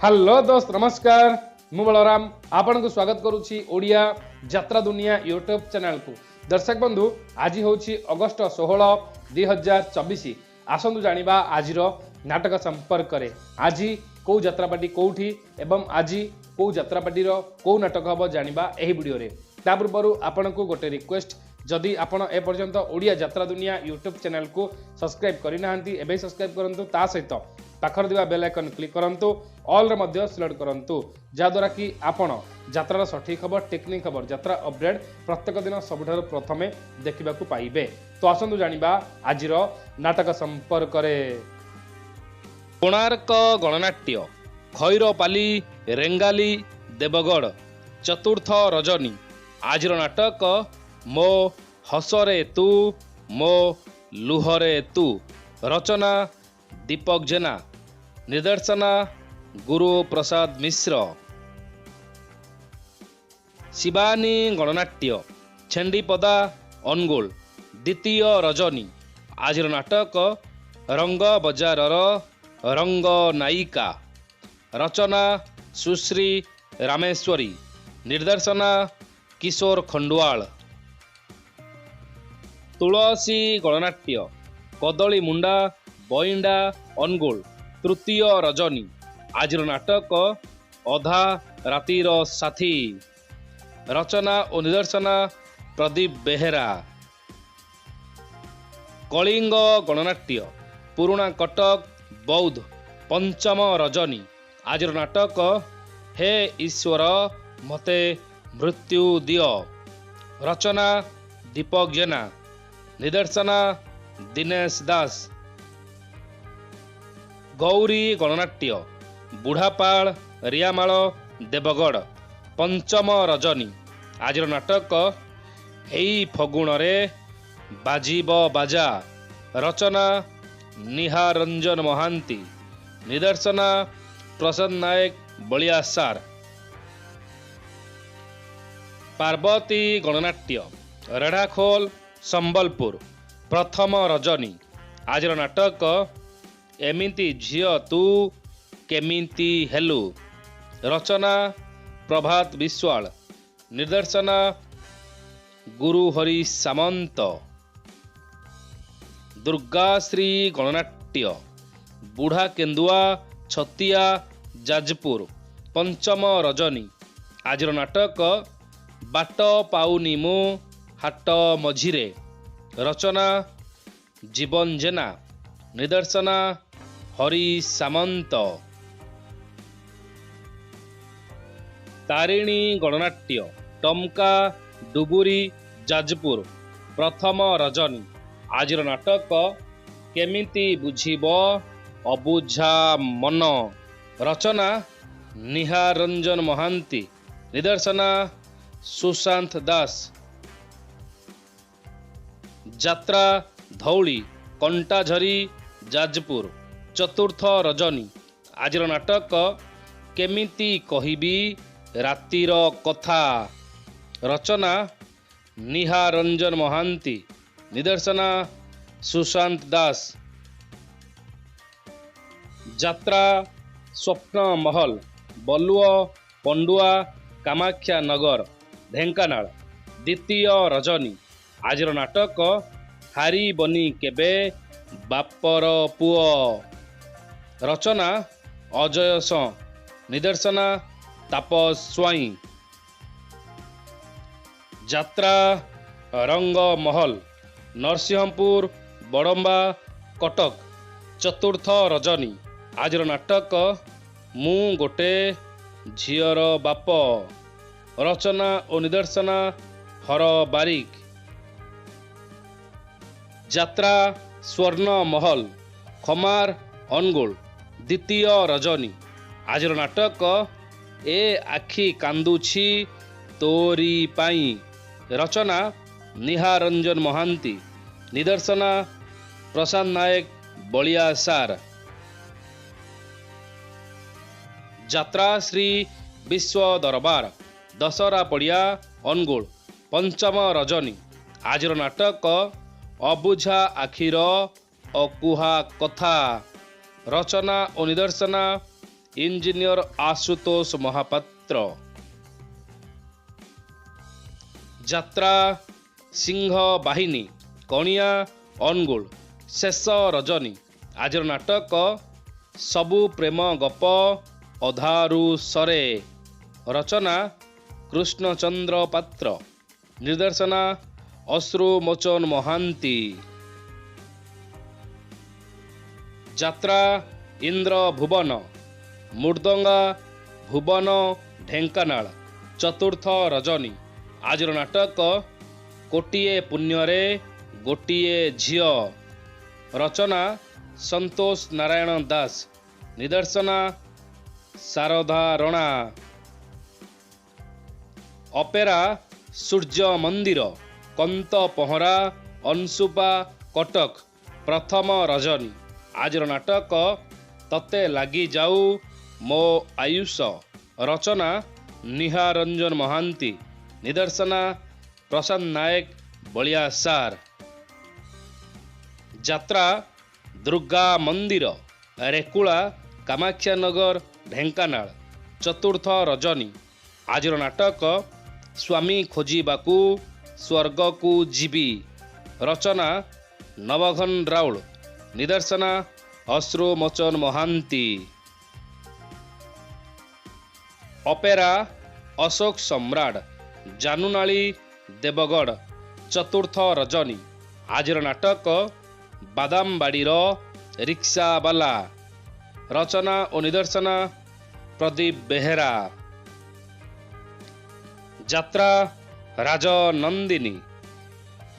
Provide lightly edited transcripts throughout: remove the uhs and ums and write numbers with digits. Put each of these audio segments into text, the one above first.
Hello दोस्त नमस्कार मु बलराम आपन को स्वागत करुछि ओडिया यात्रा दुनिया यूट्यूब चैनल को। दर्शक बंधु आज होछि अगस्त 16 2024। आसंतु जानिबा आज नाटक संपर्क रे। आज कौ यात्रापाटी कोठी एवं आज कौ यात्रापाटी कौ नाटक हम जानिबा एही वीडियो रे। ता पूर्व आपन को गोटे रिक्वेस्ट, जदि आपण ए पर्यंत ओडिया यात्रा दुनिया यूट्यूब चैनल को सब्सक्राइब करिनाहांती एबे सब्सक्राइब करंतु। ता सहित पाखर दिवा बेल आइकन क्लिक करंतु, ऑल रे मध्य सिलेक्ट करंतु, जा द्वारा कि आपण यात्रार सठिक खबर, टेक्निक खबर, यात्रा अपडेट प्रत्येक दिन सबुठारु प्रथमे देखिबा को पाइबे। तो आसंतु जानिबा आजिर नाटक संपर्क रे। कोणार्क गणनाट्य खैरपाली रेंगाली देवगढ़ चतुर्थ रजनी। आजिर नाटक मो हसरे तू मो लुहरे तू। रचना दीपक जेना। निर्देशना गुरु प्रसाद मिश्र। शिवानी गणनाट्य छेंडीपदा अनुगुल द्वितीय रजनी। आजिर नाटक रंग बजारर रंग नायिका। रचना सुश्री रामेश्वरी। निर्देशना किशोर खंडवाल। तुलसी गणनाट्य कदली मुंडा बइंडा अनुगुल तृतीय रजनी। आजिर नाटक अधा रातिर साथी। रचना और निर्देशना प्रदीप बेहेरा। कलिंग गणनाट्य पुराणा कटक बौद्ध पंचम रजनी। आजिर नाटक हे ईश्वर मते मृत्यु दियो। रचना दीपक जेना। निर्देशना दिनेश दास। गौरी गणनाट्य बुढ़ापाल रियामाल देवगढ़ पंचम रजनी। आजिर नाटक हेई फगुण रे बाजीब बाजा। रचना निहारंजन महांती। निर्देशना प्रसाद नायक बलियासार। पार्वती गणनाट्य रेढ़ाखोल संबलपुर प्रथम रजनी। आजिर नाटक एमिति झियो तू केमिति हेलु। रचना प्रभात विश्वाल। निर्देशना गुरु हरि सामंत। दुर्गाश्री गणनाट्य बुढ़ा केन्दुआ छतिया जाजपुर पंचम रजनी। आजिर नाटक बाट पाउनी मु हाट मझिरे। रचना जीवन जेना। निर्देशना हरि सामंत। तारिणी गणनाट्य टमका डुबुरी जाजपुर प्रथम रजनी। आजिर नाटक केमिति बुझिब अबुझा मन। रचना निहारंजन महांती। निर्देशना सुशांत दास। यात्रा धौली कंटाझरी जाजपुर चतुर्थ रजनी। आजिर नाटक केमिति कहिबी रातिर कथा। रचना निहारंजन महांती। निर्देशना सुशांत दास। यात्रा स्वप्न महल बलुआ पंडुआ कामाख्या नगर ढेंकानाल द्वितीय रजनी। आजिर नाटक हारी बनी केबे बापर पुओ। रचना अजय स। निर्देशना तापस स्वाई। यात्रा रंग महल नरसिंहपुर बड़म्बा कटक चतुर्थ रजनी। आजिर नाटक मु गोटे झियर बाप। रचना और निर्देशना हर बारिक। यात्रा स्वर्ण महल खमार अनुगुल द्वितीय रजनी। आजिर नाटक ए आखि कांदुछि तोरी पाई। रचना निहारंजन महांती। निर्देशना प्रसाद नायक बलियासार। यात्रा श्री विश्व दरबार दशहरा पड़िया अनुगुल पंचम रजनी। आजिर नाटक अबुझा आखिर अकुहा कथा। रचना और निर्देशना इंजीनियर आशुतोष महापात्र। यात्रा सिंह बाहिनी कणिया अनुगुल शेष रजनी। आज नाटक सबु प्रेम गप अधारू सरे। रचना कृष्णचंद्र पात्र। निर्देशना अश्रुमोचन महांती। यात्रा इंद्र भुवन मृदंगा भुवन ढेंकानाल चतुर्थ रजनी। आज नाटक कोटिए पुण्यरे गोटिए झियो। रचना संतोष नारायण दास। निर्देशना शारदा रणा। अपेरा सूर्य मंदिर कंत पहरा अंशुपा कटक प्रथम रजनी। आज नाटक तते लगी जाऊ मो आयुष। रचना निहारंजन महांती। निर्देशना प्रशांत नायक बलिया सार। यात्रा दुर्गा मंदिर रेकुला कामाक्षानगर ढेंकानाल चतुर्थ रजनी। आज नाटक स्वामी खोजिबाकू स्वर्ग को जीवी। रचना नवघन राउल। निर्देशना अश्रुमोचन महांती। अपेरा अशोक सम्राट जानुनाली देवगढ़ चतुर्थ रजनी। आज नाटक बादामबाड़ी रिक्शावाला। रचना और निर्देशना प्रदीप बेहेरा। यात्रा राजनंदिनी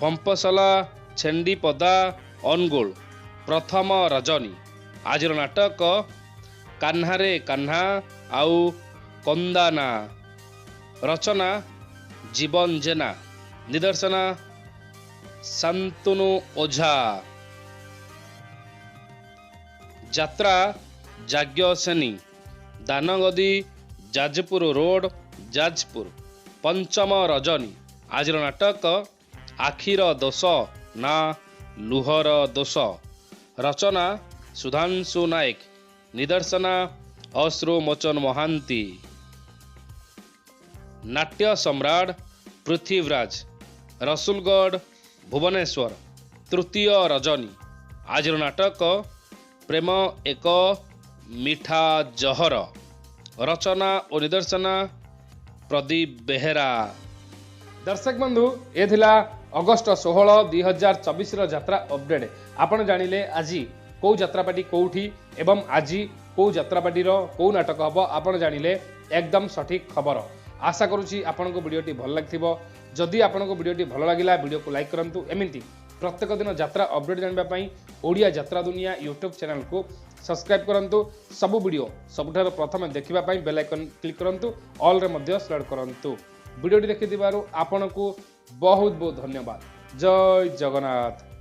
पंपसला छेंडीपदा अनुगुल प्रथम रजनी। आज नाटक कान्हारे कान्हा आउ कंदाना। रचना जीवन जेना। निर्देशना शांतनु ओझा। यात्रा जाग्ञसेनी दानगदी जाजपुर रोड जाजपुर पंचम रजनी। आज नाटक आखिर दोष ना लुहर दोष। रचना सुधांशु नायक। निर्देशना अश्रुमोचन महांती। नाट्य सम्राट पृथ्वीराज रसुलगढ़ भुवनेश्वर तृतीय रजनी। आज नाटक प्रेम एक मीठा जहर। रचना और निर्देशना प्रदीप बेहेरा। दर्शक बंधु ये थिला अगस्ट 16 2024 यात्रा अपडेट। आपण जानिले आज कौ यात्रापाटी कौठी एवं आज कौ यात्रापाटी कौ नाटक हम आपण जानिले एकदम सठिक खबर। आशा करुँची आपन को वीडियोटी भल लगिथिबो। जदि आपन को वीडियोटी भल लागिला वीडियो को लाइक करंतु। एमिति प्रत्येक दिन यात्रा अपडेट जानबा पई ओडिया यात्रा दुनिया यूट्यूब चैनल को सब्सक्राइब करंतु। सब वीडियो सबुठार प्रथम देखिबा पई बेल आइकन क्लिक करंतु। ऑल रे मध्ये सिलेक्ट करंतु। वीडियोटी देखिथिबारु आपन को बहुत बहुत धन्यवाद। जय जगन्नाथ।